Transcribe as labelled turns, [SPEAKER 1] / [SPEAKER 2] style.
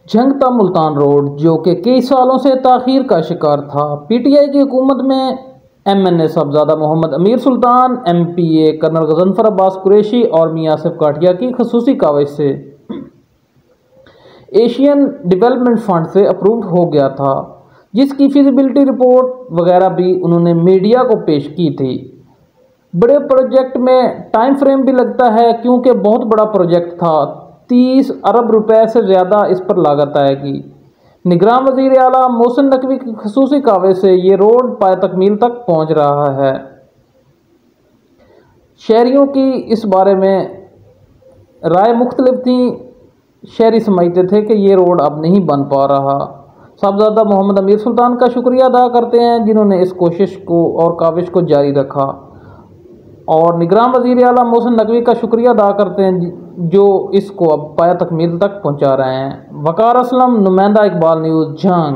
[SPEAKER 1] झंगता Multan road जो कि कई सालों से ताखीर का शिकार था। पीटीआई की हुकूमत में एमएनए साहबजादा मोहम्मद अमीर सुल्तान, एमपीए कर्नल गजनफर अब्बास कुरैशी और मियां आसिफ काठिया की खसूसी काविश से एशियन डेवलपमेंट फंड से अप्रूव्ड हो गया था, जिसकी फिजिबिलिटी रिपोर्ट वगैरह भी उन्होंने मीडिया को पेश की थी। बड़े प्रोजेक्ट में टाइम फ्रेम भी लगता है क्योंकि बहुत बड़ा प्रोजेक्ट था। 30 अरब रुपए से ज़्यादा इस पर लागत आएगी। निगरान वज़ीर आला मोहसिन नकवी की खसूसी काविश से ये रोड पाए तकमील तक पहुंच रहा है। शहरियों की इस बारे में राय मुख्तलिफ थी। शहरी समझते थे कि ये रोड अब नहीं बन पा रहा। साहबजादा मोहम्मद अमीर सुल्तान का शुक्रिया अदा करते हैं जिन्होंने इस कोशिश को और काविश को जारी रखा, और निगरान वज़ीर आला मोहसिन नकवी का शुक्रिया अदा करते हैं जो इसको अब पाया तकमील तक पहुंचा रहे हैं। वकार असलम, नुमाइंदा इकबाल न्यूज़, झांग।